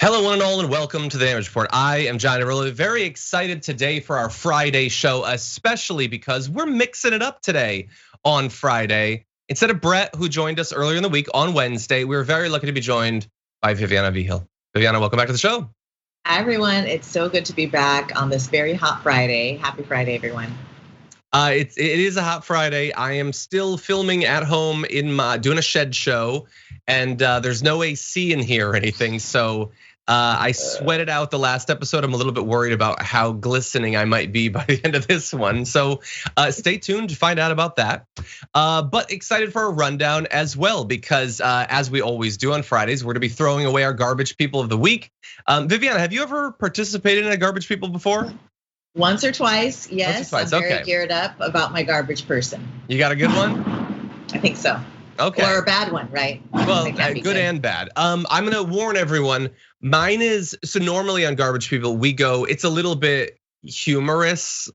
Hello, one and all, and welcome to the Damage Report. I am John Arillo, very excited today for our Friday show, especially because we're mixing it up today on Friday. Instead of Brett, who joined us earlier in the week on Wednesday, we were very lucky to be joined by Viviana Vigil. Viviana, welcome back to the show. Hi, everyone. It's so good to be back on this very hot Friday. Happy Friday, everyone. It is a hot Friday. I am still filming at home doing a shed show, and there's no AC in here or anything. So I sweated out the last episode. I'm a little bit worried about how glistening I might be by the end of this one. So stay tuned to find out about that. But excited for a rundown as well, because as we always do on Fridays, we're to be throwing away our garbage people of the week. Viviana, have you ever participated in a garbage people before? Once or twice, yes. Once or twice, I'm very geared up about my garbage person. You got a good one? I think so. Okay. Or a bad one, right? Well, good and bad. I'm gonna warn everyone. Mine is, so normally on Garbage People, we go, it's a little bit humorous.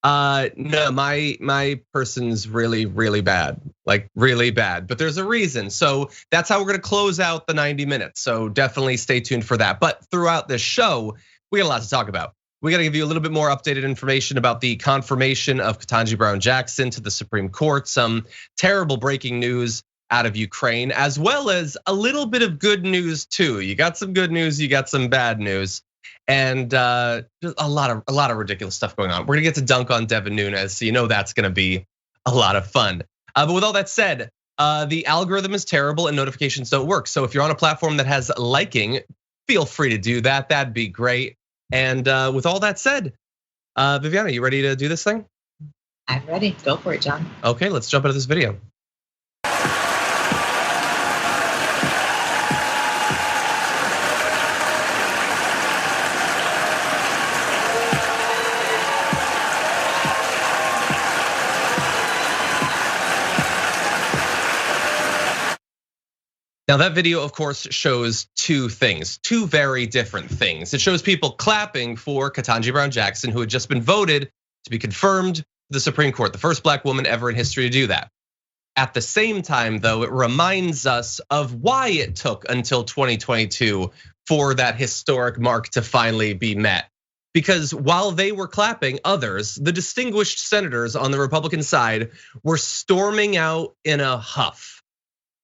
No, my person's really, really bad, like really bad, but there's a reason. So that's how we're gonna close out the 90 minutes. So definitely stay tuned for that. But throughout this show, we got a lot to talk about. We got to give you a little bit more updated information about the confirmation of Ketanji Brown Jackson to the Supreme Court, some terrible breaking news out of Ukraine, as well as a little bit of good news too. You got some good news, you got some bad news, and just a lot of ridiculous stuff going on. We're gonna get to dunk on Devin Nunes, so you know that's gonna be a lot of fun. But with all that said, the algorithm is terrible and notifications don't work. So if you're on a platform that has liking, feel free to do that. That'd be great. And with all that said, Viviana, you ready to do this thing? I'm ready. Go for it, John. Okay, let's jump into this video. Now that video, of course, shows two things, two very different things. It shows people clapping for Ketanji Brown Jackson, who had just been voted to be confirmed to the Supreme Court, the first black woman ever in history to do that. At the same time, though, it reminds us of why it took until 2022 for that historic mark to finally be met. Because while they were clapping, others, the distinguished senators on the Republican side, were storming out in a huff.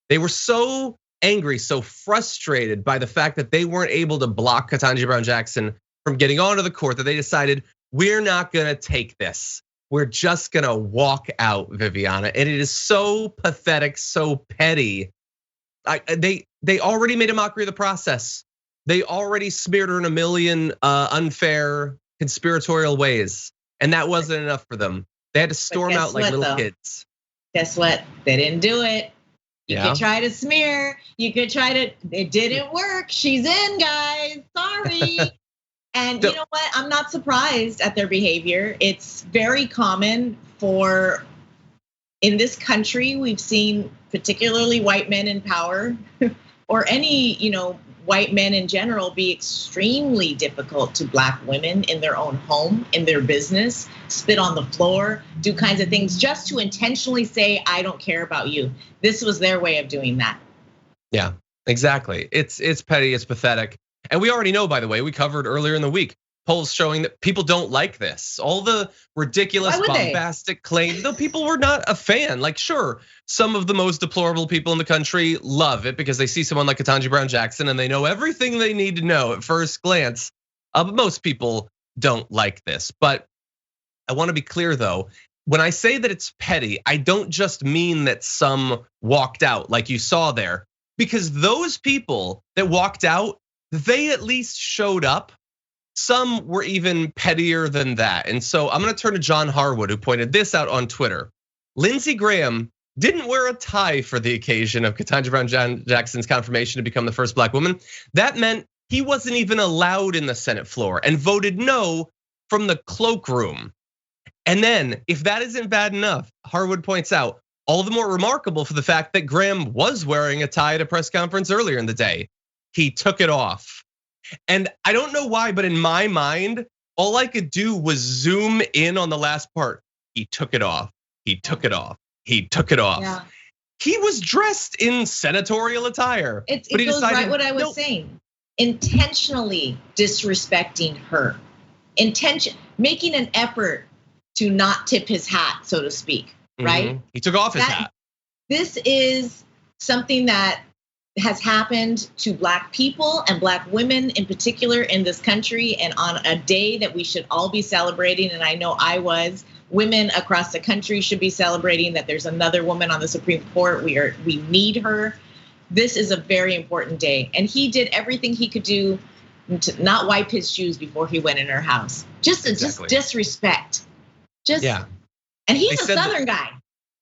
They were so angry, so frustrated by the fact that they weren't able to block Ketanji Brown Jackson from getting onto the court that they decided, we're not gonna take this. We're just gonna walk out, Viviana. And it is so pathetic, so petty. They already made a mockery of the process. They already smeared her in a million unfair conspiratorial ways. And that wasn't enough for them. They had to storm out like little kids. Guess what? They didn't do it. You could try to smear, you could try to, it didn't work. She's in, guys, sorry. And you know what? I'm not surprised at their behavior. It's very common for, in this country, we've seen particularly white men in power or any, white men in general be extremely difficult to black women in their own home, in their business, spit on the floor, do kinds of things just to intentionally say, I don't care about you. This was their way of doing that. Yeah, exactly. It's petty, it's pathetic. And we already know, by the way, we covered earlier in the week, polls showing that people don't like this. All the ridiculous, bombastic claims, though people were not a fan. Like, sure, some of the most deplorable people in the country love it because they see someone like Ketanji Brown Jackson and they know everything they need to know at first glance. But most people don't like this. But I want to be clear though, when I say that it's petty, I don't just mean that some walked out like you saw there, because those people that walked out, they at least showed up. Some were even pettier than that. And so I'm gonna turn to John Harwood, who pointed this out on Twitter. Lindsey Graham didn't wear a tie for the occasion of Ketanji Brown Jackson's confirmation to become the first black woman. That meant he wasn't even allowed in the Senate floor and voted no from the cloakroom. And then, if that isn't bad enough, Harwood points out, all the more remarkable for the fact that Graham was wearing a tie at a press conference earlier in the day. He took it off. And I don't know why, but in my mind, all I could do was zoom in on the last part. He took it off, he took it off, he took it off. Yeah. He was dressed in senatorial attire. It goes right what I was saying. intentionally disrespecting her, making an effort to not tip his hat, so to speak, right? He took off his hat. This is something that has happened to Black people and Black women in particular in this country, and on a day that we should all be celebrating. And I know women across the country should be celebrating that there's another woman on the Supreme Court. We need her. This is a very important day. And he did everything he could do to not wipe his shoes before he went in her house. Just disrespect. And he's a Southern guy,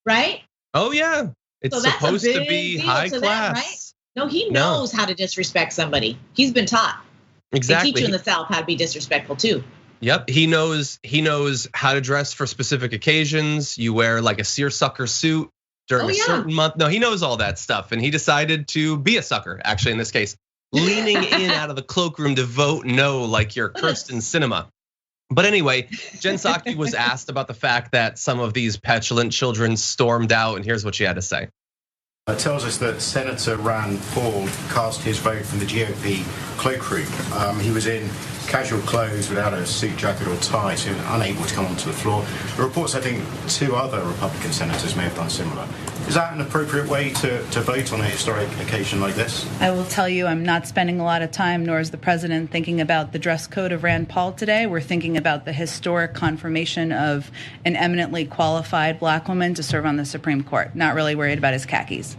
right? Oh yeah. It's supposed to be high class. Right? No, he knows how to disrespect somebody. He's been taught. Exactly. They teach you in the South how to be disrespectful too. Yep, he knows how to dress for specific occasions. You wear like a seersucker suit during a certain month. No, he knows all that stuff, and he decided to be a sucker. Actually, in this case, leaning in out of the cloakroom to vote no, like you're Kirsten Sinema. But anyway, Jen Psaki was asked about the fact that some of these petulant children stormed out, and here's what she had to say. It tells us that Senator Rand Paul cast his vote from the GOP cloakroom. He was in casual clothes without a suit jacket or tie, so unable to come onto the floor. The reports, I think, 2 other Republican senators may have done similar. Is that an appropriate way to vote on a historic occasion like this? I will tell you, I'm not spending a lot of time, nor is the president, thinking about the dress code of Rand Paul today. We're thinking about the historic confirmation of an eminently qualified Black woman to serve on the Supreme Court. Not really worried about his khakis.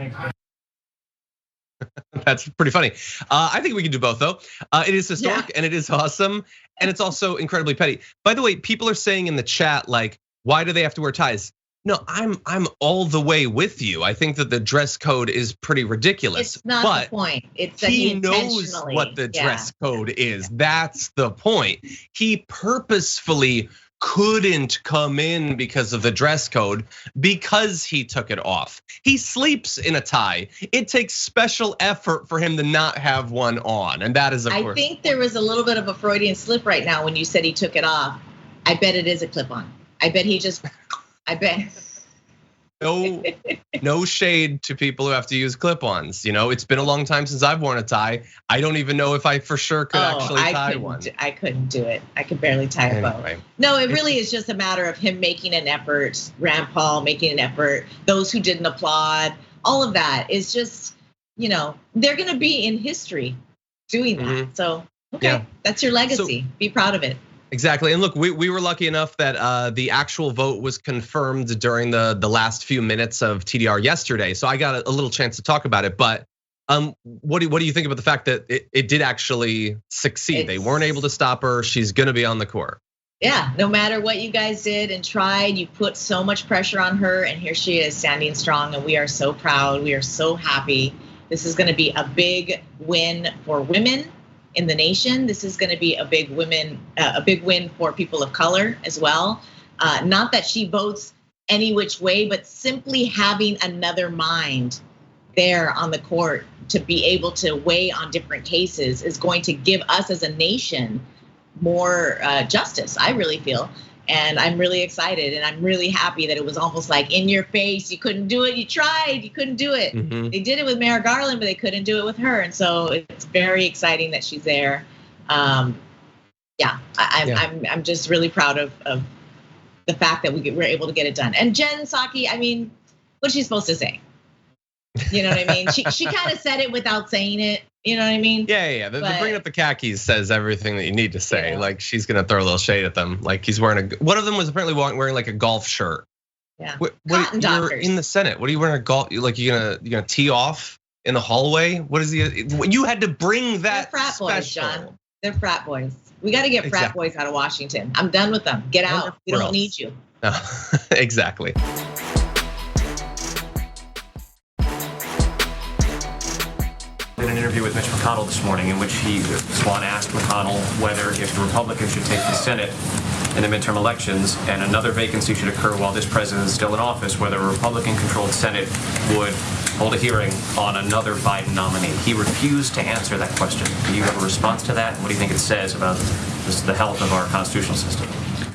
That's pretty funny. I think we can do both though. It is historic and it is awesome. And it's also incredibly petty. By the way, people are saying in the chat, like, why do they have to wear ties? No, I'm all the way with you. I think that the dress code is pretty ridiculous. It's not the point. It's that he knows what the dress code is. That's the point. He purposefully couldn't come in because of the dress code because he took it off. He sleeps in a tie. It takes special effort for him to not have one on, and that is of course. I think there was a little bit of a Freudian slip right now when you said he took it off. I bet it is a clip-on. I bet. No shade to people who have to use clip-ons. You know, it's been a long time since I've worn a tie. I don't even know if I for sure could actually tie one. I couldn't do it. I could barely tie a bow. No, it really is just a matter of him making an effort, Rand Paul making an effort, those who didn't applaud, all of that is just, they're gonna be in history doing that. So, that's your legacy. Be proud of it. Exactly, and look, we were lucky enough that the actual vote was confirmed during the last few minutes of TDR yesterday, so I got a little chance to talk about it. But what do you think about the fact that it did actually succeed? They weren't able to stop her. She's gonna be on the court. Yeah, no matter what you guys did and tried, you put so much pressure on her, and here she is standing strong, and we are so proud. We are so happy. This is gonna be a big win for women in the nation. This is going to be a big win for people of color as well. Not that she votes any which way, but simply having another mind there on the court to be able to weigh on different cases is going to give us as a nation more justice, I really feel. And I'm really excited, and I'm really happy that it was almost like in your face. You couldn't do it. You tried. You couldn't do it. They did it with Merrick Garland, but they couldn't do it with her. And so it's very exciting that she's there. I'm just really proud of the fact that we're able to get it done. And Jen Psaki, I mean, what's she supposed to say? You know what I mean? She kind of said it without saying it. You know what I mean? Yeah. The bringing up the khakis says everything that you need to say. Yeah. Like she's gonna throw a little shade at them. Like he's wearing one of them was apparently wearing like a golf shirt. Yeah. You're in the Senate. What are you wearing a golf? Like you gonna tee off in the hallway? What is you had to bring that? They're frat boys, John. They're frat boys. We got to get frat boys out of Washington. I'm done with them. Get out. We don't need you. Exactly. In an interview with Mitch McConnell this morning in which Swan asked McConnell whether if the Republicans should take the Senate in the midterm elections and another vacancy should occur while this president is still in office, whether a Republican-controlled Senate would hold a hearing on another Biden nominee. He refused to answer that question. Do you have a response to that? What do you think it says about the health of our constitutional system?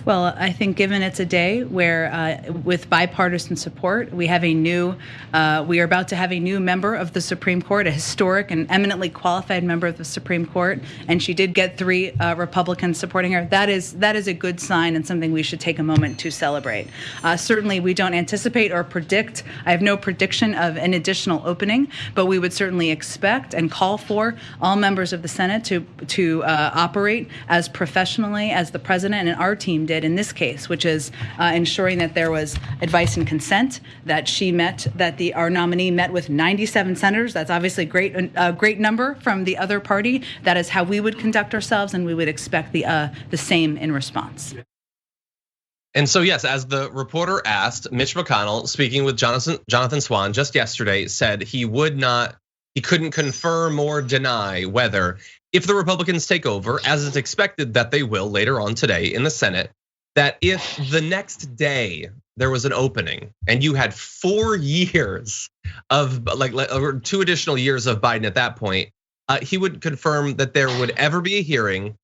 Well, I think given it's a day where, with bipartisan support, we are about to have a new member of the Supreme Court, a historic and eminently qualified member of the Supreme Court, and she did get 3 Republicans supporting her. That is a good sign and something we should take a moment to celebrate. Certainly, we don't anticipate or predict. I have no prediction of an additional opening, but we would certainly expect and call for all members of the Senate to operate as professionally as the president and our team did in this case, which is ensuring that there was advice and consent, that our nominee met with 97 senators. That's obviously a great number from the other party. That is how we would conduct ourselves, and we would expect the same in response. And so, yes, as the reporter asked, Mitch McConnell, speaking with Jonathan Swan just yesterday, said he couldn't confirm or deny whether, if the Republicans take over, as it's expected that they will later on today in the Senate, that if the next day there was an opening and you had 4 years of or 2 additional years of Biden at that point, he would confirm that there would ever be a hearing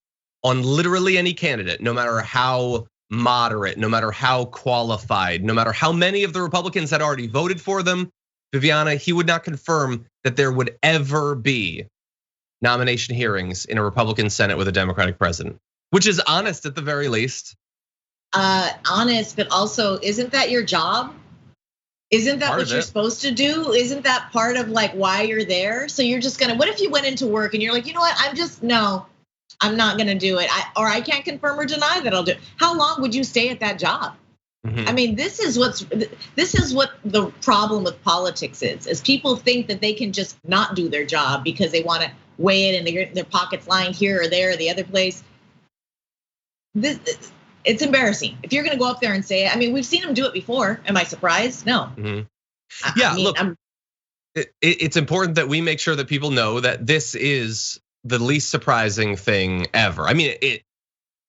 on literally any candidate, no matter how moderate, no matter how qualified, no matter how many of the Republicans had already voted for them. Viviana, he would not confirm that there would ever be nomination hearings in a Republican Senate with a Democratic president, which is honest at the very least. Honest, but also, isn't that your job? Isn't that what you're supposed to do? Isn't that part of why you're there? So you're just what if you went into work and you're like, you know what, I'm not gonna do it. I can't confirm or deny that I'll do it. How long would you stay at that job? I mean, this is what the problem with politics is people think that they can just not do their job because they want to weigh it and their pockets lying here or there or the other place. It's embarrassing. If you're going to go up there and say it, I mean, we've seen them do it before. Am I surprised? No. Yeah, look, it's important that we make sure that people know that this is the least surprising thing ever. I mean,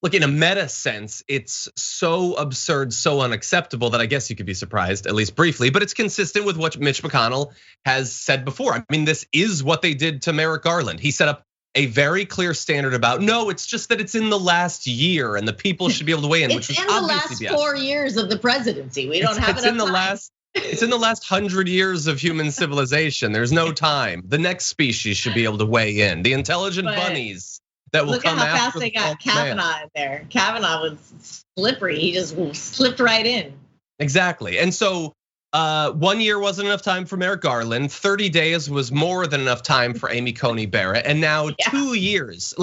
look, in a meta sense, it's so absurd, so unacceptable that I guess you could be surprised, at least briefly, but it's consistent with what Mitch McConnell has said before. I mean, this is what they did to Merrick Garland. He set up a very clear standard about, no, it's just that it's in the last year and the people should be able to weigh in. It's in the last 4 years of the presidency. We don't have enough time. It's in the last 100 years of human civilization. There's no time. The next species should be able to weigh in. The intelligent bunnies that will come after. Look at how fast they got Kavanaugh in there. Kavanaugh was slippery. He just slipped right in. Exactly. And so 1 year wasn't enough time for Merrick Garland. 30 days was more than enough time for Amy Coney Barrett. And now 2 years.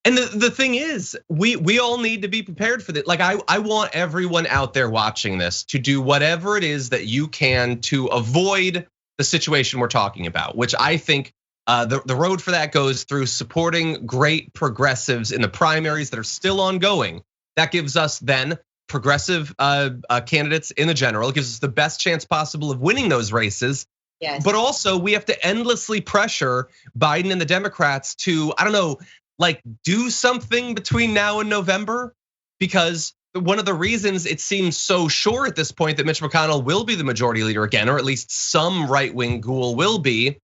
And the thing is, we all need to be prepared for that. I want everyone out there watching this to do whatever it is that you can to avoid the situation we're talking about, which I think the road for that goes through supporting great progressives in the primaries that are still ongoing. That gives us then progressive candidates in the general. It gives us the best chance possible of winning those races. Yes. But also we have to endlessly pressure Biden and the Democrats to, I don't know, do something between now and November, because one of the reasons it seems so sure at this point that Mitch McConnell will be the majority leader again, or at least some right-wing ghoul will be,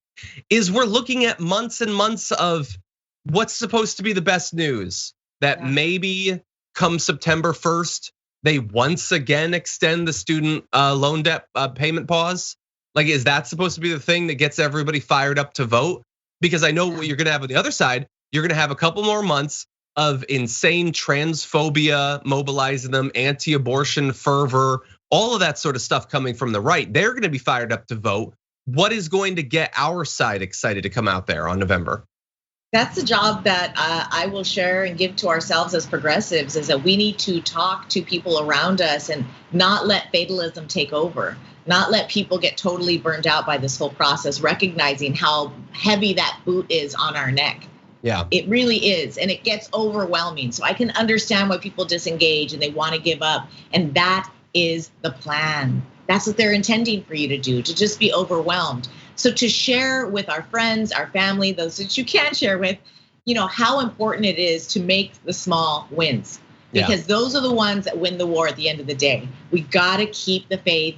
is we're looking at months and months of what's supposed to be the best news. That maybe come September 1st, they once again extend the student loan debt payment pause. Is that supposed to be the thing that gets everybody fired up to vote? Because I know what you're gonna have on the other side. You're gonna have a couple more months of insane transphobia mobilizing them, anti-abortion fervor, all of that sort of stuff coming from the right. They're gonna be fired up to vote. What is going to get our side excited to come out there on November? That's the job that I will share and give to ourselves as progressives, is that we need to talk to people around us and not let fatalism take over, not let people get totally burned out by this whole process, recognizing how heavy that boot is on our neck. Yeah, it really is. And it gets overwhelming. So I can understand why people disengage and they want to give up. And that is the plan. That's what they're intending for you to do, to just be overwhelmed. So to share with our friends, our family, those that you can share with, how important it is to make the small wins, because those are the ones that win the war at the end of the day. We got to keep the faith.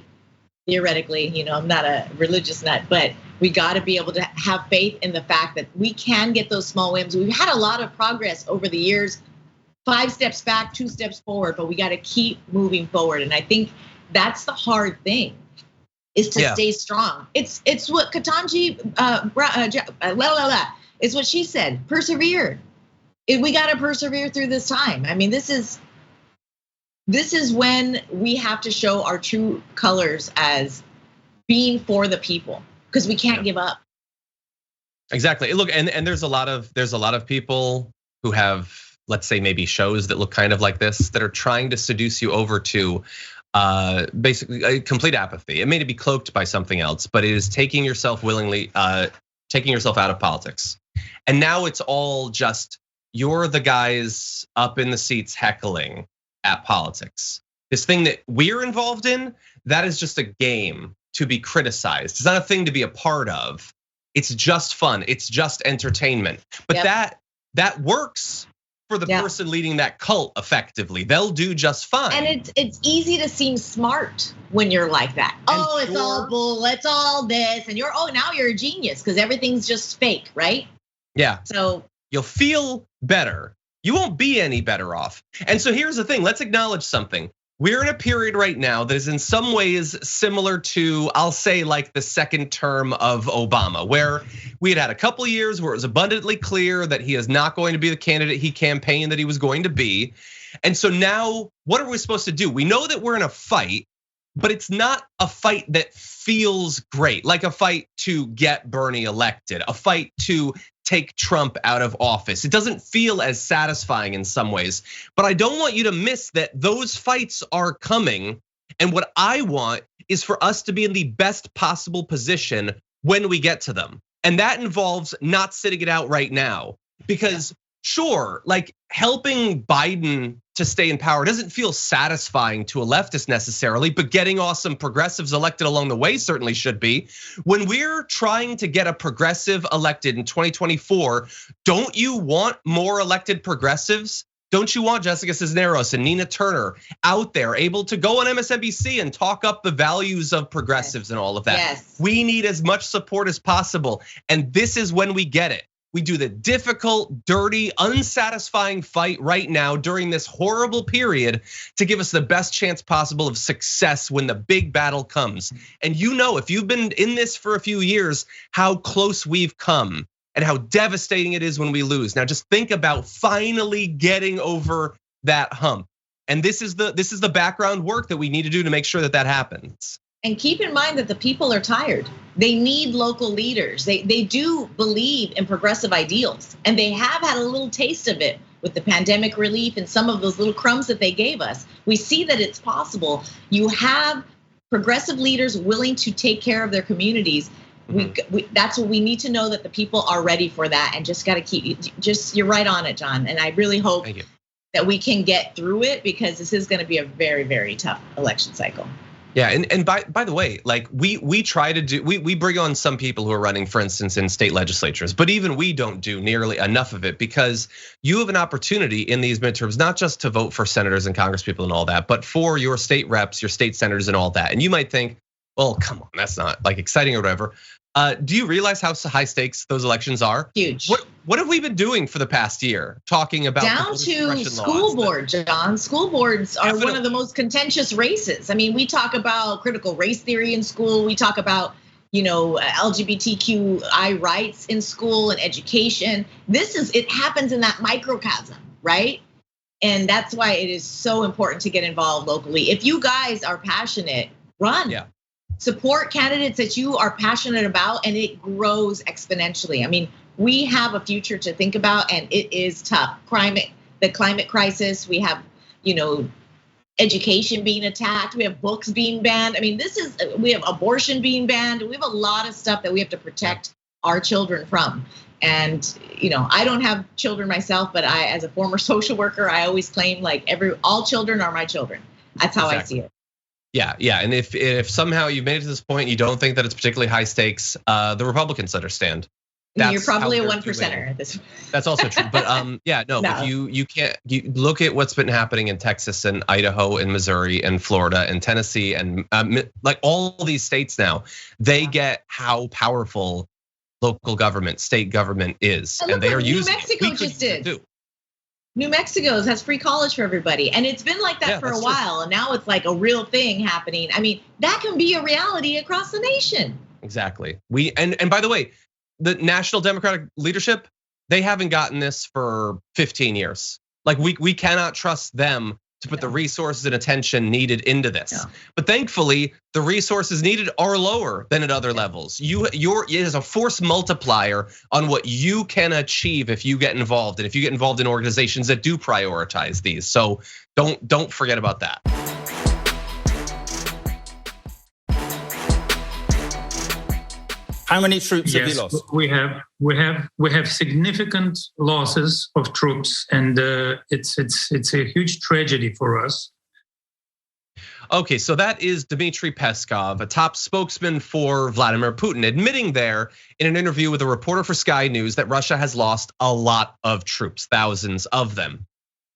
Theoretically, I'm not a religious nut, but we got to be able to have faith in the fact that we can get those small wins. We've had a lot of progress over the years 5 steps back, 2 steps forward, but we got to keep moving forward. And I think that's the hard thing, is to stay strong. It's what Ketanji, it's what she said, persevere. We got to persevere through this time. I mean, this is when we have to show our true colors as being for the people, because we can't give up. Exactly. Look, and there's a lot of people who have, let's say, maybe shows that look kind of like this, that are trying to seduce you over to basically a complete apathy. It may be cloaked by something else, but it is taking yourself out of politics. And now it's all just, you're the guys up in the seats heckling at politics. This thing that we're involved in, that is just a game to be criticized. It's not a thing to be a part of. It's just fun. It's just entertainment. But that works for the person leading that cult effectively. They'll do just fine. And it's easy to seem smart when you're like that. It's all bull, it's all this, and now you're a genius because everything's just fake, right? Yeah. So you'll feel better. You won't be any better off. And so here's the thing, let's acknowledge something. We're in a period right now that is in some ways similar to, I'll say, like the second term of Obama, where we had a couple of years where it was abundantly clear that he is not going to be the candidate he campaigned that he was going to be. And so now, what are we supposed to do? We know that we're in a fight, but it's not a fight that feels great, like a fight to get Bernie elected, a fight to take Trump out of office. It doesn't feel as satisfying in some ways, but I don't want you to miss that those fights are coming. And what I want is for us to be in the best possible position when we get to them. And that involves not sitting it out right now, because sure, like helping Biden to stay in power doesn't feel satisfying to a leftist necessarily, but getting awesome progressives elected along the way certainly should be. When we're trying to get a progressive elected in 2024, don't you want more elected progressives? Don't you want Jessica Cisneros and Nina Turner out there able to go on MSNBC and talk up the values of progressives and all of that? Yes. We need as much support as possible. And this is when we get it. We do the difficult, dirty, unsatisfying fight right now during this horrible period to give us the best chance possible of success when the big battle comes. And you know, if you've been in this for a few years, how close we've come and how devastating it is when we lose. Now just think about finally getting over that hump. And this is the background work that we need to do to make sure that that happens. And keep in mind that the people are tired. They need local leaders. They do believe in progressive ideals, and they have had a little taste of it with the pandemic relief and some of those little crumbs that they gave us. We see that it's possible. You have progressive leaders willing to take care of their communities. That's what we need to know, that the people are ready for that, and just got to keep. You're right on it, John. And I really hope that we can get through it, because this is going to be a very, very tough election cycle. Yeah, and by the way, like we try to do, we bring on some people who are running, for instance, in state legislatures, but even we don't do nearly enough of it, because you have an opportunity in these midterms, not just to vote for senators and congresspeople and all that, but for your state reps, your state senators and all that. And you might think, well, come on, that's not like exciting or whatever. Do you realize how high stakes those elections are? Huge. What have we been doing for the past year? Talking about down to school board, John. School boards are one of the most contentious races. I mean, we talk about critical race theory in school. We talk about, LGBTQI rights in school and education. It happens in that microcosm, right? And that's why it is so important to get involved locally. If you guys are passionate, run. Yeah. Support candidates that you are passionate about, and it grows exponentially. I mean, we have a future to think about, and it is tough. The climate crisis, we have, education being attacked, we have books being banned. I mean, we have abortion being banned. We have a lot of stuff that we have to protect our children from. And, I don't have children myself, but as a former social worker, I always claim all children are my children. That's how I see it. Yeah, and if somehow you've made it to this point, you don't think that it's particularly high stakes, the Republicans understand. You're probably a 1%er at this point. That's also true, but no. But you can't. You look at what's been happening in Texas and Idaho and Missouri and Florida and Tennessee and like all these states now. They get how powerful local government, state government is, and they are using. New Mexico just did. New Mexico has free college for everybody. And it's been like that for a while. And now it's like a real thing happening. I mean, that can be a reality across the nation. Exactly. And by the way, the National Democratic leadership, they haven't gotten this for 15 years. Like we cannot trust them to put the resources and attention needed into this. But thankfully, the resources needed are lower than at other levels. It is a force multiplier on what you can achieve if you get involved, and if you get involved in organizations that do prioritize these. So don't forget about that. How many troops have you lost? We have significant losses of troops, and it's a huge tragedy for us. Okay, so that is Dmitry Peskov, a top spokesman for Vladimir Putin, admitting there in an interview with a reporter for Sky News that Russia has lost a lot of troops, thousands of them.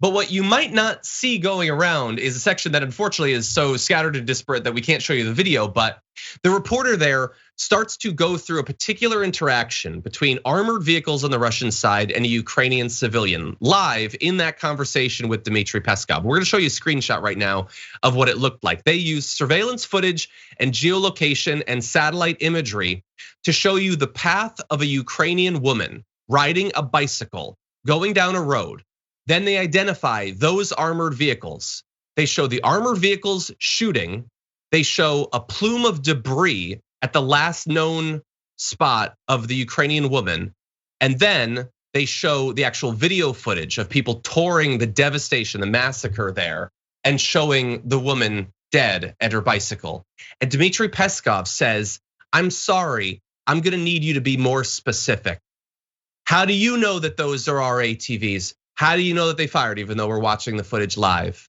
But what you might not see going around is a section that unfortunately is so scattered and disparate that we can't show you the video, but the reporter there starts to go through a particular interaction between armored vehicles on the Russian side and a Ukrainian civilian live in that conversation with Dmitry Peskov. We're gonna show you a screenshot right now of what it looked like. They used surveillance footage and geolocation and satellite imagery to show you the path of a Ukrainian woman riding a bicycle, going down a road. Then they identify those armored vehicles. They show the armored vehicles shooting. They show a plume of debris at the last known spot of the Ukrainian woman. And then they show the actual video footage of people touring the devastation, the massacre there, and showing the woman dead at her bicycle. And Dmitry Peskov says, I'm sorry, I'm gonna need you to be more specific. How do you know that those are our ATVs? How do you know that they fired even though we're watching the footage live?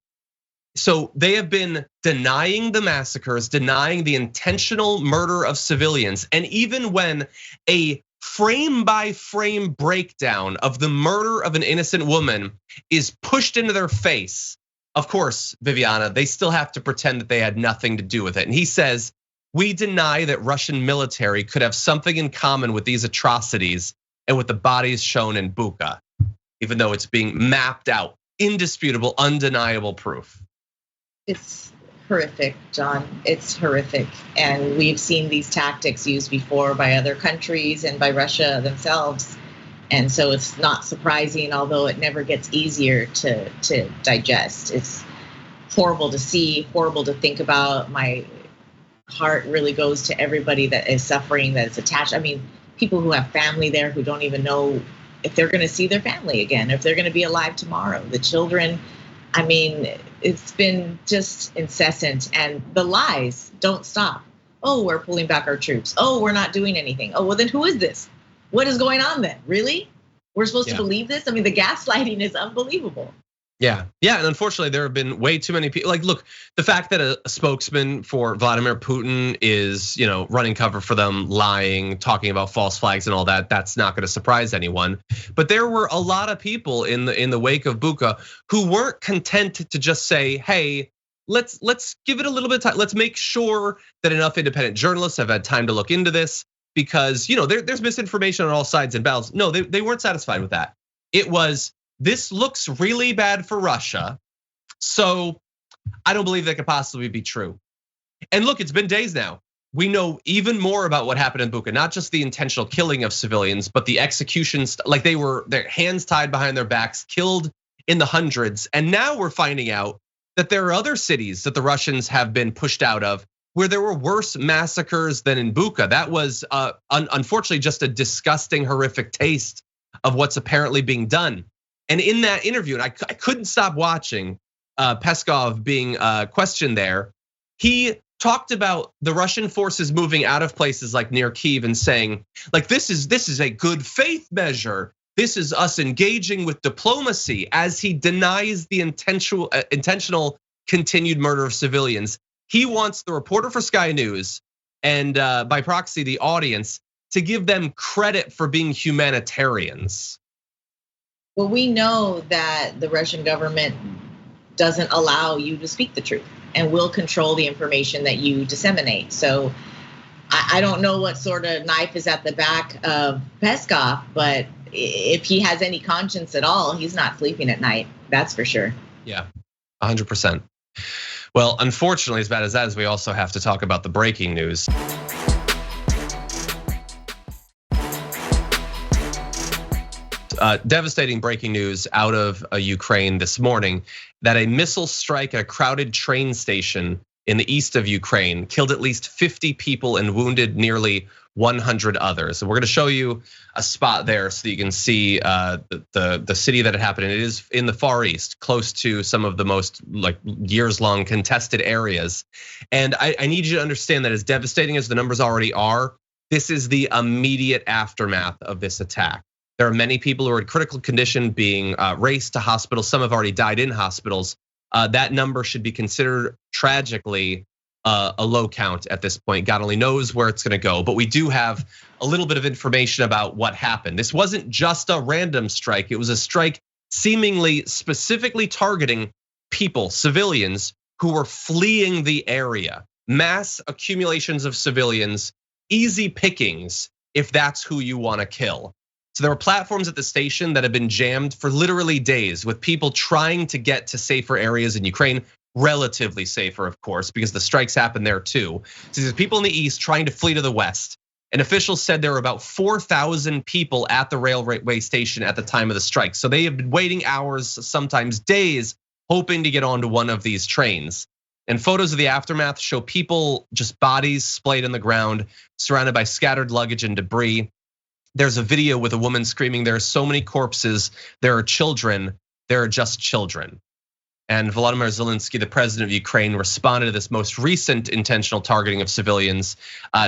So they have been denying the massacres, denying the intentional murder of civilians. And even when a frame by frame breakdown of the murder of an innocent woman is pushed into their face, of course, Viviana, they still have to pretend that they had nothing to do with it. And he says, we deny that Russian military could have something in common with these atrocities and with the bodies shown in Bucha, even though it's being mapped out, indisputable, undeniable proof. It's horrific, John. It's horrific. And we've seen these tactics used before by other countries and by Russia themselves. And so it's not surprising, although it never gets easier to digest. It's horrible to see, horrible to think about. My heart really goes to everybody that is suffering, that is attached. I mean, people who have family there who don't even know if they're gonna see their family again, if they're gonna be alive tomorrow. The children, I mean, it's been just incessant, and the lies don't stop. Oh, we're pulling back our troops. Oh, we're not doing anything. Oh, well then who is this? What is going on then? Really? We're supposed to believe this? I mean, the gaslighting is unbelievable. Yeah, and unfortunately there have been way too many people. Like, look, the fact that a spokesman for Vladimir Putin is, running cover for them, lying, talking about false flags and all that, that's not gonna surprise anyone. But there were a lot of people in the wake of Bucha who weren't content to just say, hey, let's give it a little bit of time. Let's make sure that enough independent journalists have had time to look into this, because there's misinformation on all sides and battles. No, they weren't satisfied with that. It was, this looks really bad for Russia, so I don't believe that could possibly be true. And look, it's been days now. We know even more about what happened in Bucha, not just the intentional killing of civilians, but the executions, like they were, their hands tied behind their backs, killed in the hundreds. And now we're finding out that there are other cities that the Russians have been pushed out of where there were worse massacres than in Bucha. That was unfortunately just a disgusting, horrific taste of what's apparently being done. And in that interview, and I couldn't stop watching Peskov being questioned there, he talked about the Russian forces moving out of places like near Kyiv and saying, like, this is a good faith measure. This is us engaging with diplomacy, as he denies the intentional continued murder of civilians. He wants the reporter for Sky News and by proxy the audience to give them credit for being humanitarians. Well, we know that the Russian government doesn't allow you to speak the truth and will control the information that you disseminate. So I don't know what sort of knife is at the back of Peskov, but if he has any conscience at all, he's not sleeping at night. That's for sure. Yeah, 100%. Well, unfortunately, as bad as that is, we also have to talk about the breaking news. Devastating breaking news out of Ukraine this morning that a missile strike at a crowded train station in the east of Ukraine killed at least 50 people and wounded nearly 100 others. And we're going to show you a spot there so that you can see the city that it happened in. It is in the Far East, close to some of the most like years-long contested areas. And I need you to understand that as devastating as the numbers already are, this is the immediate aftermath of this attack. There are many people who are in critical condition being raced to hospitals. Some have already died in hospitals. That number should be considered tragically a low count at this point. God only knows where it's going to go, but we do have a little bit of information about what happened. This wasn't just a random strike. It was a strike seemingly specifically targeting people, civilians who were fleeing the area. Mass accumulations of civilians, easy pickings if that's who you want to kill. So there were platforms at the station that have been jammed for literally days with people trying to get to safer areas in Ukraine, relatively safer, of course, because the strikes happened there too. So there's people in the east trying to flee to the west. And officials said there were about 4,000 people at the railway station at the time of the strike. So they have been waiting hours, sometimes days, hoping to get onto one of these trains. And photos of the aftermath show people, just bodies splayed on the ground, surrounded by scattered luggage and debris. There's a video with a woman screaming, "There are so many corpses, there are children, there are just children." And Volodymyr Zelensky, the president of Ukraine, responded to this most recent intentional targeting of civilians,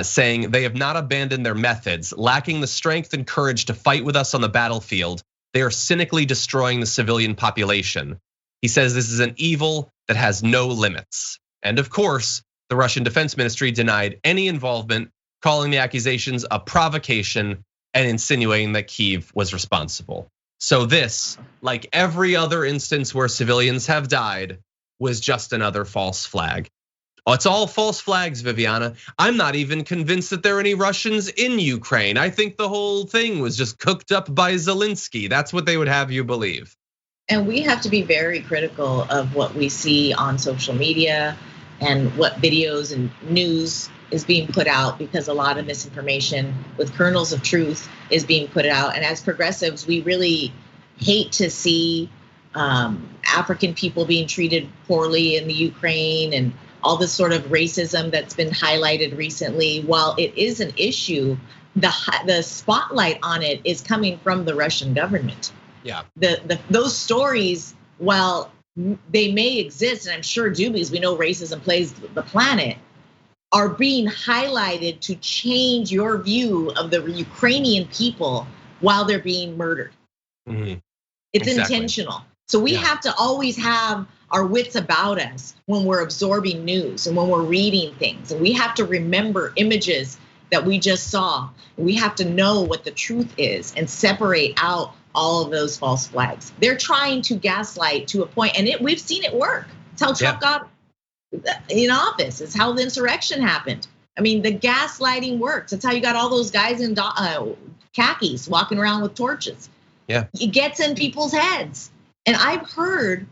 saying they have not abandoned their methods, lacking the strength and courage to fight with us on the battlefield. They are cynically destroying the civilian population. He says this is an evil that has no limits. And of course, the Russian Defense Ministry denied any involvement, calling the accusations a provocation and insinuating that Kyiv was responsible. So this, like every other instance where civilians have died, was just another false flag. Oh, it's all false flags, Viviana. I'm not even convinced that there are any Russians in Ukraine. I think the whole thing was just cooked up by Zelensky. That's what they would have you believe. And we have to be very critical of what we see on social media and what videos and news is being put out, because a lot of misinformation with kernels of truth is being put out. And as progressives, we really hate to see African people being treated poorly in the Ukraine and all this sort of racism that's been highlighted recently. While it is an issue, the spotlight on it is coming from the Russian government. Yeah. Those stories, while they may exist, and I'm sure do because we know racism plagues the planet, are being highlighted to change your view of the Ukrainian people while they're being murdered. Mm-hmm. It's intentional. So we have to always have our wits about us when we're absorbing news and when we're reading things. And we have to remember images that we just saw. We have to know what the truth is and separate out all of those false flags. They're trying to gaslight to a point, and we've seen it work. It's how Trump got in office. It's how the insurrection happened. I mean, the gaslighting works. That's how you got all those guys in khakis walking around with torches. Yeah, it gets in people's heads. And I've heard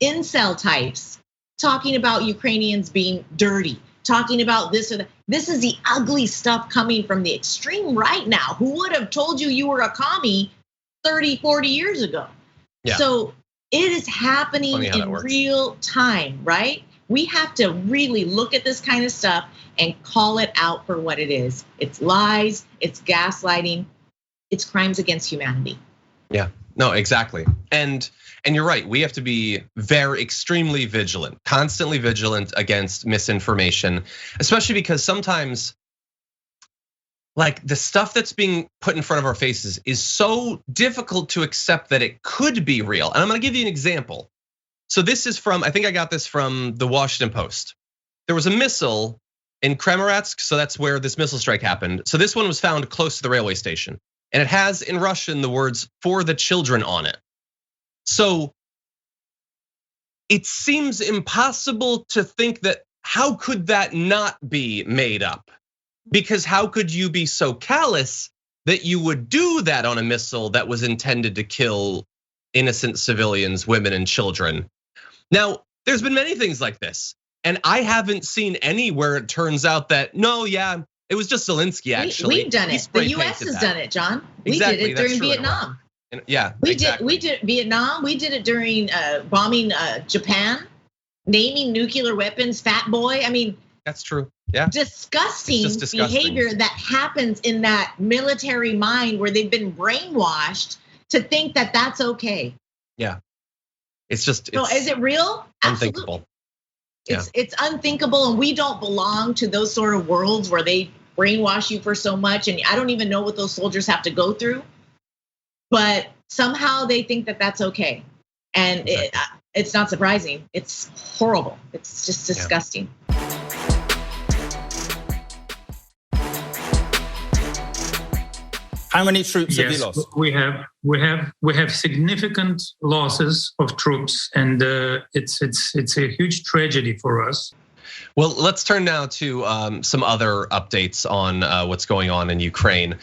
incel types talking about Ukrainians being dirty, talking about this or that. This is the ugly stuff coming from the extreme right now. Who would have told you were a commie 30, 40 years ago? Yeah. So it is happening in real time, right? We have to really look at this kind of stuff and call it out for what it is. It's lies, it's gaslighting, it's crimes against humanity. Yeah, no, exactly. And you're right, we have to be very extremely vigilant, constantly vigilant against misinformation, especially because sometimes like the stuff that's being put in front of our faces is so difficult to accept that it could be real. And I'm gonna give you an example. So this is from, I think I got this from the Washington Post. There was a missile in Kremeratsk, so that's where this missile strike happened. So this one was found close to the railway station. And it has in Russian the words "for the children" on it. So it seems impossible to think that how could that not be made up? Because how could you be so callous that you would do that on a missile that was intended to kill innocent civilians, women and children. Now, there's been many things like this, and I haven't seen any where it turns out that, no, yeah, it was just Zelensky actually. We've done it. The US has done it, John. Exactly, we did it during Vietnam. Yeah, we did Vietnam. We did it during bombing Japan, naming nuclear weapons, fat boy. I mean, that's true. Yeah. Disgusting behavior that happens in that military mind where they've been brainwashed to think that that's okay. Yeah. It's just, so is it real? Unthinkable. Absolutely. It's unthinkable, and we don't belong to those sort of worlds where they brainwash you for so much, and I don't even know what those soldiers have to go through. But somehow they think that that's okay, and it's not surprising. It's horrible. It's just disgusting. How many troops have you lost? We have significant losses of troops, and it's a huge tragedy for us. Well, let's turn now to some other updates on what's going on in Ukraine.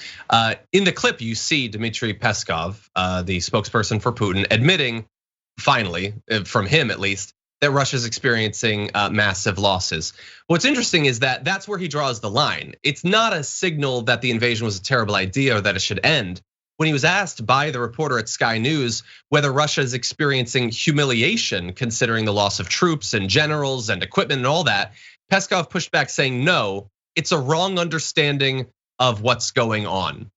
In the clip, you see Dmitry Peskov, the spokesperson for Putin, admitting, finally, from him at least, that Russia's experiencing massive losses. What's interesting is that that's where he draws the line. It's not a signal that the invasion was a terrible idea or that it should end. When he was asked by the reporter at Sky News whether Russia is experiencing humiliation considering the loss of troops and generals and equipment and all that, Peskov pushed back saying, no, it's a wrong understanding of what's going on.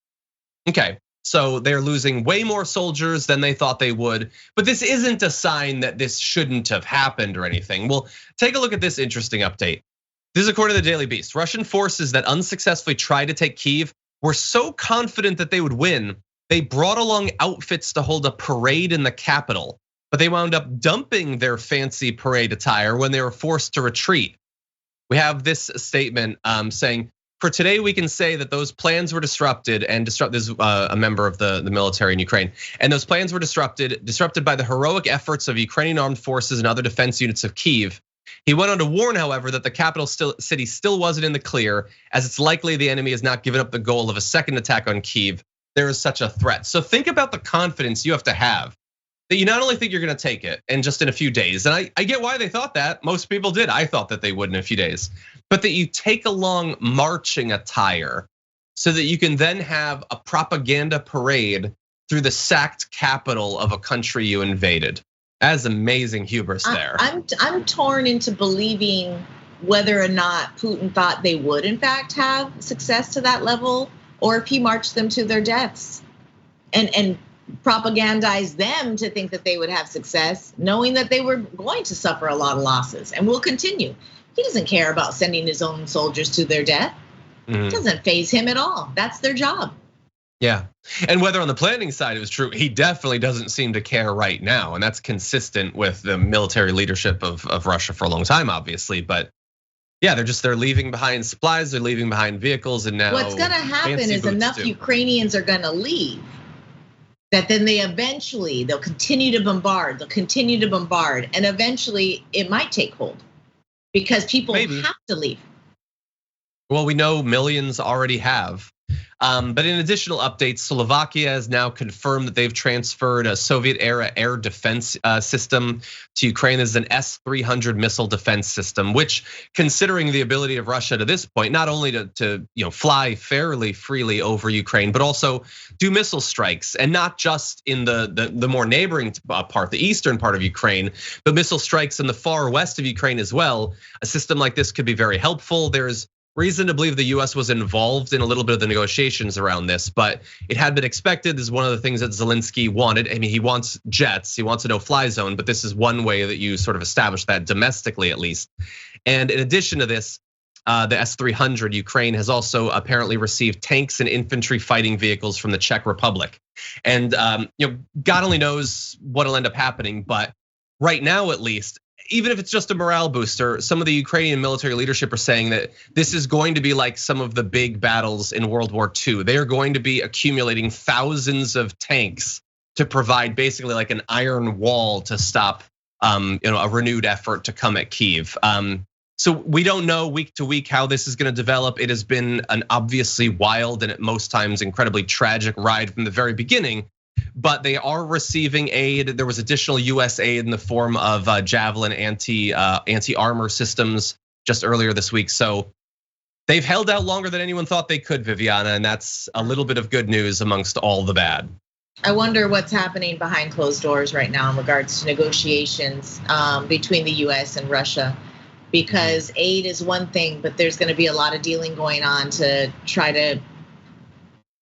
Okay, so they're losing way more soldiers than they thought they would, but this isn't a sign that this shouldn't have happened or anything. Well, take a look at this interesting update. This is according to the Daily Beast. Russian forces that unsuccessfully tried to take Kyiv were so confident that they would win, they brought along outfits to hold a parade in the capital, but they wound up dumping their fancy parade attire when they were forced to retreat. We have this statement saying, for today, we can say that those plans were disrupted and this is a member of the military in Ukraine. And those plans were disrupted by the heroic efforts of Ukrainian armed forces and other defense units of Kyiv. He went on to warn, however, that the capital city still wasn't in the clear, as it's likely the enemy has not given up the goal of a second attack on Kyiv. There is such a threat. So think about the confidence you have to have that you not only think you're gonna take it and just in a few days, and I get why they thought that, most people did, I thought that they would in a few days, but that you take along marching attire so that you can then have a propaganda parade through the sacked capital of a country you invaded. That's amazing hubris there. I'm torn into believing whether or not Putin thought they would in fact have success to that level, or if he marched them to their deaths and propagandized them to think that they would have success, knowing that they were going to suffer a lot of losses and will continue. He doesn't care about sending his own soldiers to their death. It doesn't faze him at all. That's their job. Yeah, and whether on the planning side it was true, he definitely doesn't seem to care right now. And that's consistent with the military leadership of Russia for a long time, obviously. But yeah, they're leaving behind supplies, they're leaving behind vehicles, and now what's gonna happen is enough Ukrainians are gonna leave that then they'll continue to bombard, and eventually it might take hold because people have to leave. Well, we know millions already have. But in additional updates, Slovakia has now confirmed that they've transferred a Soviet-era air defense system to Ukraine. This is an S-300 missile defense system, which, considering the ability of Russia to this point, not only to fly fairly freely over Ukraine, but also do missile strikes, and not just in the more neighboring part, the eastern part of Ukraine, but missile strikes in the far west of Ukraine as well. A system like this could be very helpful. There's reason to believe the US was involved in a little bit of the negotiations around this, but it had been expected. This is one of the things that Zelensky wanted. I mean, he wants jets, he wants a no-fly zone, but this is one way that you sort of establish that domestically at least. And in addition to this, the S-300, Ukraine has also apparently received tanks and infantry fighting vehicles from the Czech Republic. And God only knows what'll end up happening, but right now at least, even if it's just a morale booster, some of the Ukrainian military leadership are saying that this is going to be like some of the big battles in World War II. They are going to be accumulating thousands of tanks to provide basically like an iron wall to stop a renewed effort to come at Kyiv. So we don't know week to week how this is going to develop. It has been an obviously wild and at most times incredibly tragic ride from the very beginning, but they are receiving aid. There was additional US aid in the form of Javelin anti-armor systems just earlier this week. So they've held out longer than anyone thought they could, Viviana, and that's a little bit of good news amongst all the bad. I wonder what's happening behind closed doors right now in regards to negotiations between the US and Russia. Because aid is one thing, but there's going to be a lot of dealing going on to try to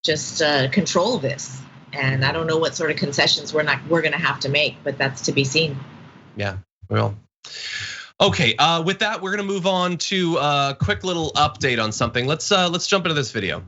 just control this. And I don't know what sort of concessions we're going to have to make, but that's to be seen. Yeah, well, okay. With that, we're going to move on to a quick little update on something. Let's jump into this video.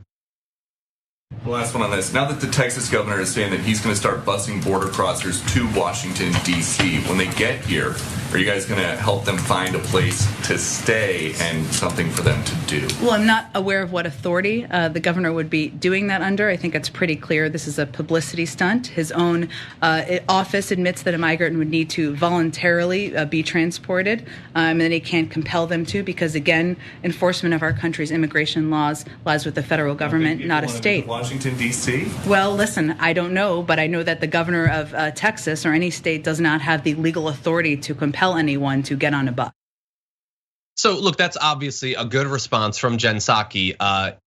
The last one on this. Now that the Texas governor is saying that he's going to start busing border crossers to Washington, D.C., when they get here, are you guys going to help them find a place to stay and something for them to do? Well, I'm not aware of what authority the governor would be doing that under. I think it's pretty clear this is a publicity stunt. His own office admits that a migrant would need to voluntarily be transported, and then he can't compel them to because, again, enforcement of our country's immigration laws lies with the federal government, not a state. Washington, D.C.? Well, listen, I don't know, but I know that the governor of Texas or any state does not have the legal authority to compel anyone to get on a bus. So look, that's obviously a good response from Jen Psaki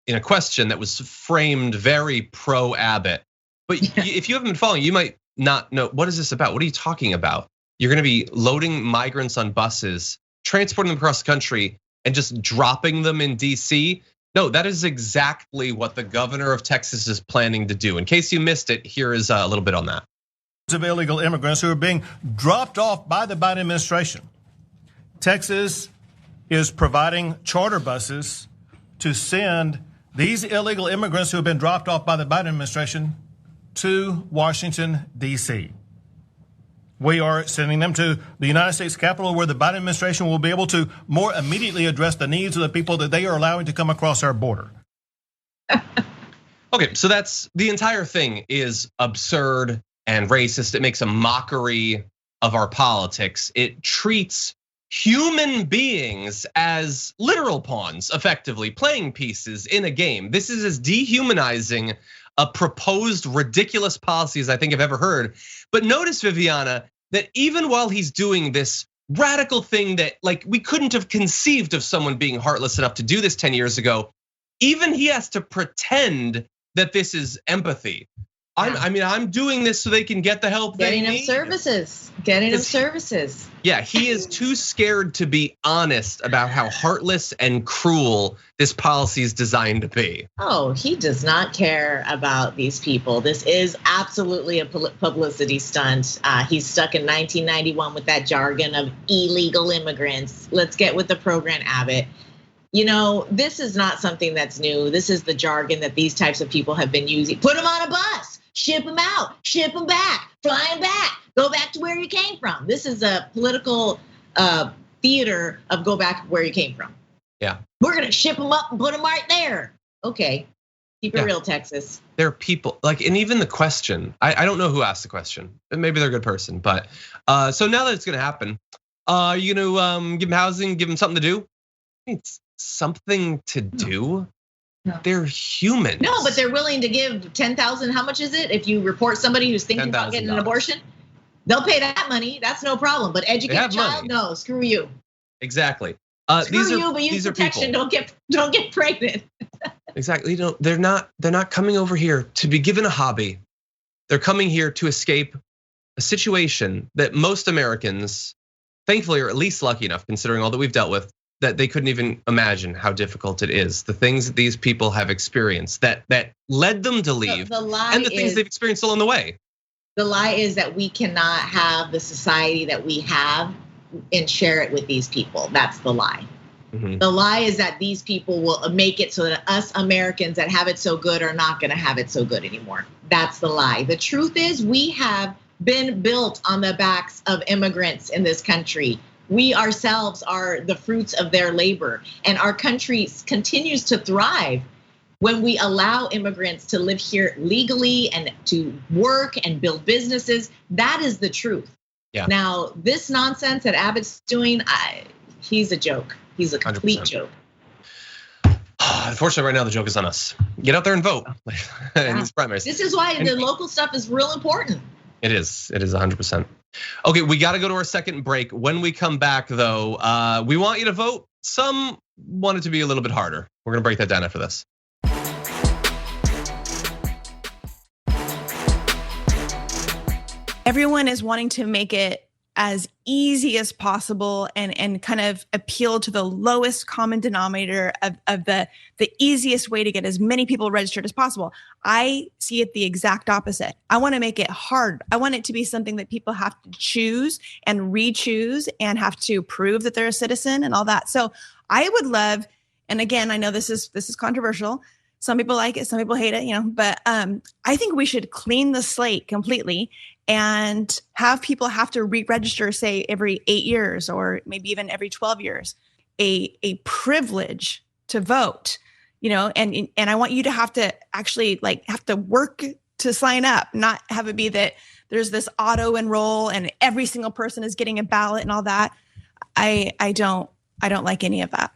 in a question that was framed very pro-Abbott. But if you haven't been following, you might not know, what is this about? What are you talking about? You're gonna be loading migrants on buses, transporting them across the country, and just dropping them in DC? No, that is exactly what the governor of Texas is planning to do. In case you missed it, here is a little bit on that. Of illegal immigrants who are being dropped off by the Biden administration. Texas is providing charter buses to send these illegal immigrants who have been dropped off by the Biden administration to Washington, D.C. We are sending them to the United States Capitol, where the Biden administration will be able to more immediately address the needs of the people that they are allowing to come across our border. Okay, so that's the entire thing is absurd and racist. It makes a mockery of our politics. It treats human beings as literal pawns, effectively playing pieces in a game. This is as dehumanizing a proposed ridiculous policy as I think I've ever heard. But notice, Viviana, that even while he's doing this radical thing that like we couldn't have conceived of someone being heartless enough to do this 10 years ago, even he has to pretend that this is empathy. I'm doing this so they can get the help they need. Getting them services. Yeah, he is too scared to be honest about how heartless and cruel this policy is designed to be. Oh, he does not care about these people. This is absolutely a publicity stunt. He's stuck in 1991 with that jargon of illegal immigrants. Let's get with the program, Abbott. You know, this is not something that's new. This is the jargon that these types of people have been using. Put them on a bus, ship them out, ship them back, fly them back, go back to where you came from. This is a political theater of go back where you came from. Yeah. We're gonna ship them up and put them right there. Okay, keep it real, Texas. There are people like, and even the question, I don't know who asked the question. Maybe they're a good person, but so now that it's gonna happen, are you gonna give them housing, give them something to do? It's something to do. No. They're human. No, but they're willing to give 10,000. How much is it if you report somebody who's thinking about getting an abortion? They'll pay that money. That's no problem. But educate a child, no, screw you. Exactly. Screw you, but use protection. Don't get pregnant. Exactly. They're not coming over here to be given a hobby. They're coming here to escape a situation that most Americans, thankfully, are at least lucky enough, considering all that we've dealt with, that they couldn't even imagine how difficult it is. The things that these people have experienced that led them to leave, and the things they've experienced along the way. The lie is that we cannot have the society that we have and share it with these people. That's the lie. Mm-hmm. The lie is that these people will make it so that us Americans that have it so good are not gonna have it so good anymore. That's the lie. The truth is we have been built on the backs of immigrants in this country. We ourselves are the fruits of their labor, and our country continues to thrive when we allow immigrants to live here legally and to work and build businesses. That is the truth. Yeah. Now, this nonsense that Abbott's doing, he's a joke. He's a complete 100%. Joke. Unfortunately, right now the joke is on us. Get out there and vote in these primaries. This is why the local stuff is real important. It is 100%. Okay, we got to go to our second break. When we come back, though, we want you to vote. Some want it to be a little bit harder. We're gonna break that down after this. Everyone is wanting to make it as easy as possible and kind of appeal to the lowest common denominator of the easiest way to get as many people registered as possible. I see it the exact opposite. I want to make it hard. I want it to be something that people have to choose and re-choose and have to prove that they're a citizen and all that. So I would love, and again, I know this is controversial. Some people like it, some people hate it, but I think we should clean the slate completely and have people have to re-register, say, every 8 years or maybe even every 12 years, a privilege to vote, and I want you to have to actually have to work to sign up, not have it be that there's this auto enroll and every single person is getting a ballot and all that. I don't like any of that.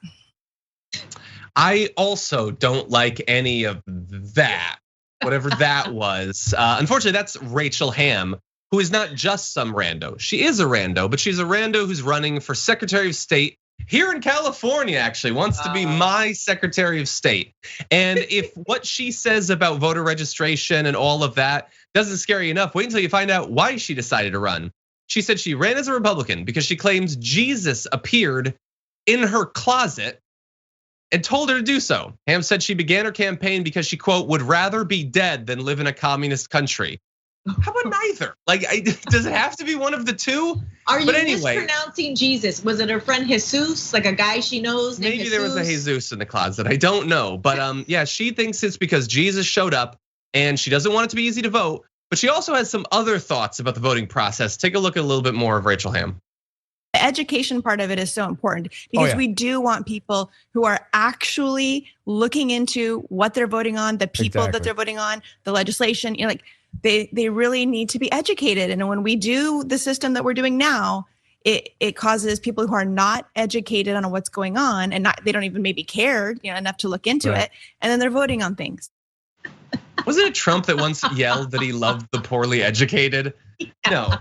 I also don't like any of that, whatever that was. Unfortunately, that's Rachel Hamm, who is not just some rando. She is a rando, but she's a rando who's running for Secretary of State here in California, actually, wants to be my Secretary of State. And if what she says about voter registration and all of that doesn't scare you enough, wait until you find out why she decided to run. She said she ran as a Republican because she claims Jesus appeared in her closet and told her to do so. Hamm said she began her campaign because she, quote, would rather be dead than live in a communist country. How about neither? Does it have to be one of the two? Are you mispronouncing Jesus? Was it her friend Jesus, like a guy she knows named Maybe Jesus? There was a Jesus in the closet. I don't know. But yeah, she thinks it's because Jesus showed up and she doesn't want it to be easy to vote. But she also has some other thoughts about the voting process. Take a look at a little bit more of Rachel Hamm. The education part of it is so important because we do want people who are actually looking into what they're voting on, the people that they're voting on, the legislation. They really need to be educated. And when we do the system that we're doing now, it causes people who are not educated on what's going on and they don't even maybe care enough to look into it, and then they're voting on things. Wasn't it Trump that once yelled that he loved the poorly educated? Yeah. No.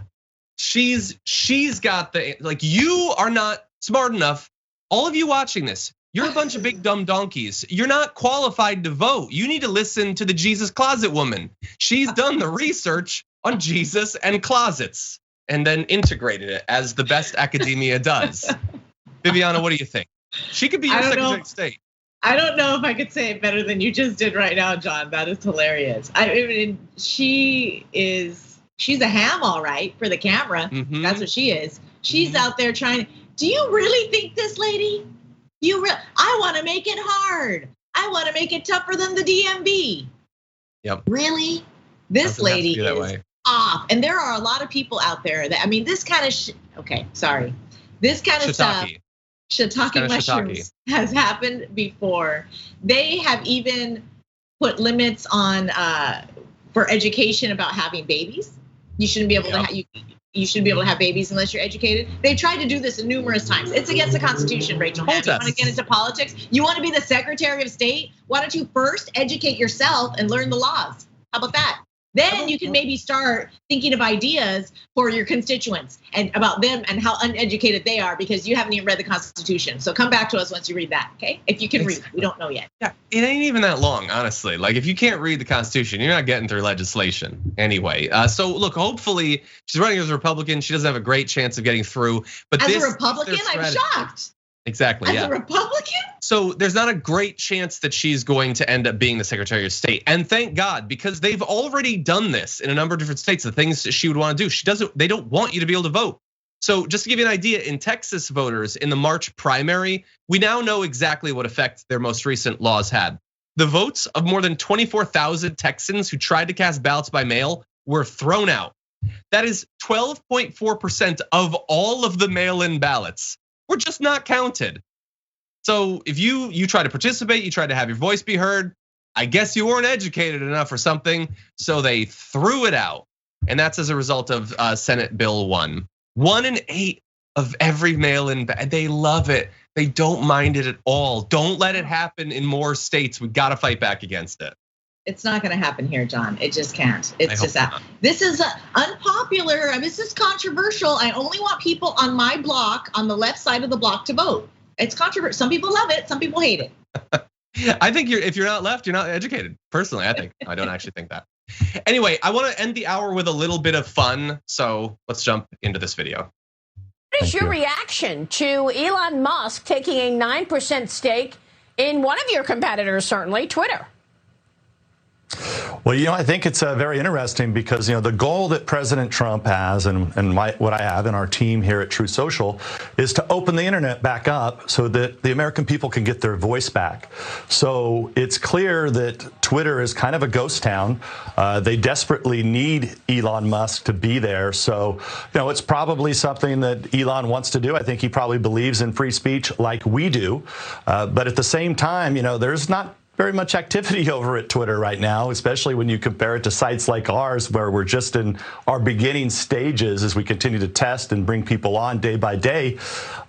She's got you are not smart enough. All of you watching this, you're a bunch of big dumb donkeys. You're not qualified to vote. You need to listen to the Jesus closet woman. She's done the research on Jesus and closets and then integrated it as the best academia does. Viviana, what do you think? She could be your Secretary of State. I don't know if I could say it better than you just did right now, John. That is hilarious. I mean, she's a ham, all right, for the camera. Mm-hmm. That's what she is. She's out there trying. Do you really think this, lady? I want to make it hard. I want to make it tougher than the DMV. Yep. Really? This lady is off. And there are a lot of people out there that, this kind of okay, sorry. This kind of stuff, shiitake mushrooms, has happened before. They have even put limits on for education about having babies. You shouldn't be able to you shouldn't be able to have babies unless you're educated. They've tried to do this numerous times. It's against the Constitution, Rachel. You want to get into politics? You want to be the Secretary of State? Why don't you first educate yourself and learn the laws? How about that? Then you can maybe start thinking of ideas for your constituents and about them and how uneducated they are because you haven't even read the Constitution. So come back to us once you read that, okay? If you can read, we don't know yet. Yeah, it ain't even that long, honestly. If you can't read the Constitution, you're not getting through legislation anyway. So look, hopefully she's running as a Republican. She doesn't have a great chance of getting through. But as a Republican, I'm shocked. Exactly. As a Republican? So there's not a great chance that she's going to end up being the Secretary of State. And thank God, because they've already done this in a number of different states, the things she would want to do. They don't want you to be able to vote. So just to give you an idea, in Texas voters in the March primary, we now know exactly what effect their most recent laws had. The votes of more than 24,000 Texans who tried to cast ballots by mail were thrown out. That is 12.4% of all of the mail-in ballots. We're just not counted. So if you try to participate, you try to have your voice be heard, I guess you weren't educated enough or something, so they threw it out. And that's as a result of Senate Bill 1. 1 in 8 of every mail-in, they love it. They don't mind it at all. Don't let it happen in more states. We got to fight back against it. It's not going to happen here, John. It just can't. It's just that. This is unpopular. I mean, this is controversial. I only want people on my block, on the left side of the block, to vote. It's controversial. Some people love it. Some people hate it. I think if you're not left, you're not educated. Personally, I don't actually think that. Anyway, I want to end the hour with a little bit of fun. So let's jump into this video. What is your reaction to Elon Musk taking a 9% stake in one of your competitors, certainly, Twitter? Well, I think it's very interesting because, the goal that President Trump has and what I have in our team here at Truth Social is to open the internet back up so that the American people can get their voice back. So it's clear that Twitter is kind of a ghost town. They desperately need Elon Musk to be there. So, it's probably something that Elon wants to do. I think he probably believes in free speech like we do. But at the same time, there's not very much activity over at Twitter right now, especially when you compare it to sites like ours, where we're just in our beginning stages as we continue to test and bring people on day by day.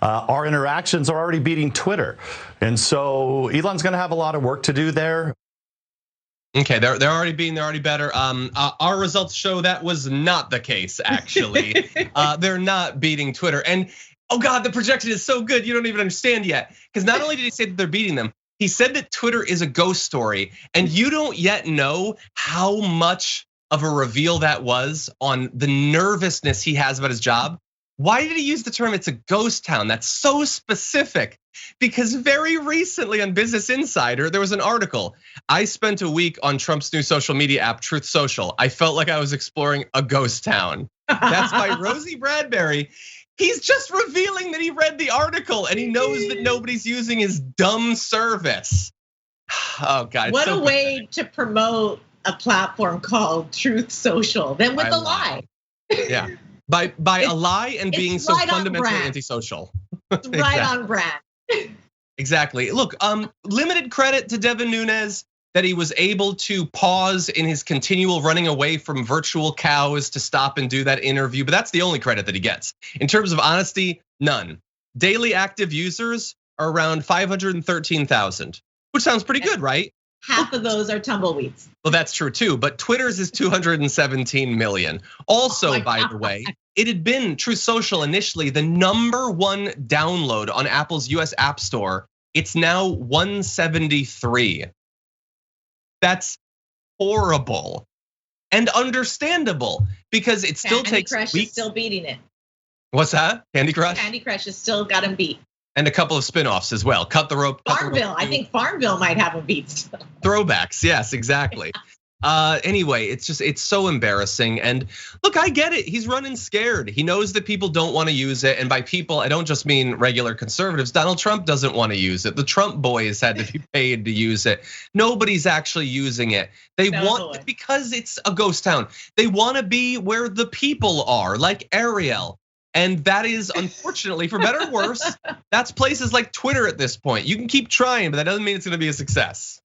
Our interactions are already beating Twitter. And so Elon's going to have a lot of work to do there. Okay, they're already better. Our results show that was not the case, actually. They're not beating Twitter. And oh God, the projection is so good, you don't even understand yet. Because not only did he say that they're beating them, he said that Twitter is a ghost story, and you don't yet know how much of a reveal that was on the nervousness he has about his job. Why did he use the term it's a ghost town? That's so specific, because very recently on Business Insider, there was an article. I spent a week on Trump's new social media app, Truth Social. I felt like I was exploring a ghost town. That's by Rosie Bradbury. He's just revealing that he read the article and he knows that nobody's using his dumb service. Oh God. What a way to promote a platform called Truth Social, then with a lie. Yeah, by a lie and being so fundamentally antisocial. It's right on brand. Exactly. Look, limited credit to Devin Nunes that he was able to pause in his continual running away from virtual cows to stop and do that interview, but that's the only credit that he gets. In terms of honesty, none. Daily active users are around 513,000, which sounds pretty good, right? Half of those are tumbleweeds. Well, that's true too, but Twitter's is 217 million. Also, by the way, it had been Truth Social initially the #1 download on Apple's US App Store. It's now 173. That's horrible and understandable because it still takes Candy Crush weeks. Is still beating it. What's that? Candy Crush? Candy Crush has still got him beat. And a couple of spinoffs as well. Cut the Rope. Farmville. I think Farmville might have him beat still. Throwbacks. Yes, exactly. Anyway, it's so embarrassing. And look, I get it. He's running scared. He knows that people don't want to use it. And by people, I don't just mean regular conservatives. Donald Trump doesn't want to use it. The Trump boys had to be paid to use it. Nobody's actually using it. They want it because it's a ghost town. They want to be where the people are, like Ariel. And that is, unfortunately, for better or worse, that's places like Twitter at this point. You can keep trying, but that doesn't mean it's going to be a success.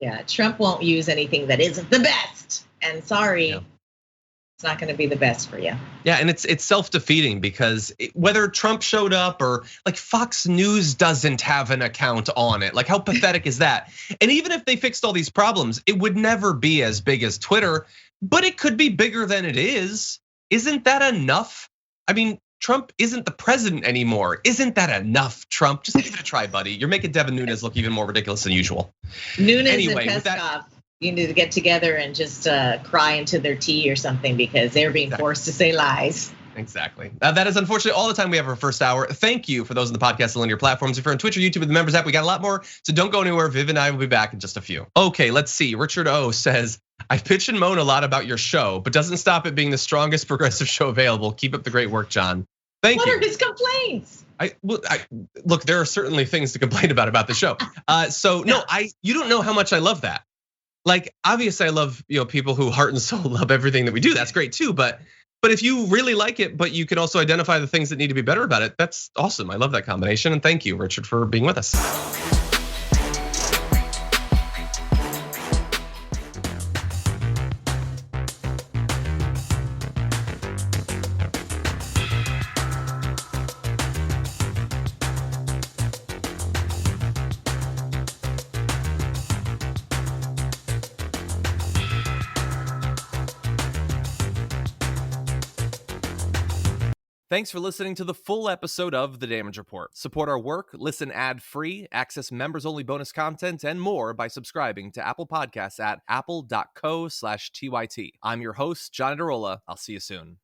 Yeah, Trump won't use anything that isn't the best. And sorry, it's not going to be the best for you. Yeah, and it's self-defeating because whether Trump showed up or like Fox News doesn't have an account on it, like how pathetic is that? And even if they fixed all these problems, it would never be as big as Twitter, but it could be bigger than it is. Isn't that enough? I mean, Trump isn't the president anymore. Isn't that enough, Trump? Just give it a try, buddy. You're making Devin Nunes look even more ridiculous than usual. Nunes and Peskov, you need to get together and just cry into their tea or something because they're being forced to say lies. Exactly. That is unfortunately all the time we have for first hour. Thank you for those on the podcast and linear platforms. If you're on Twitch or YouTube with the members app, we got a lot more. So don't go anywhere. Viv and I will be back in just a few. Okay, let's see. Richard O says, I pitch and moan a lot about your show, but doesn't stop it being the strongest progressive show available. Keep up the great work, John. Thank you. What are his complaints? Look, there are certainly things to complain about the show. You don't know how much I love that. Like, obviously I love, people who heart and soul love everything that we do. That's great too, but if you really like it, but you can also identify the things that need to be better about it, that's awesome. I love that combination. And thank you, Richard, for being with us. Thanks for listening to the full episode of The Damage Report. Support our work, listen ad-free, access members-only bonus content, and more by subscribing to Apple Podcasts at apple.co/TYT. I'm your host, Johnny DeRolla. I'll see you soon.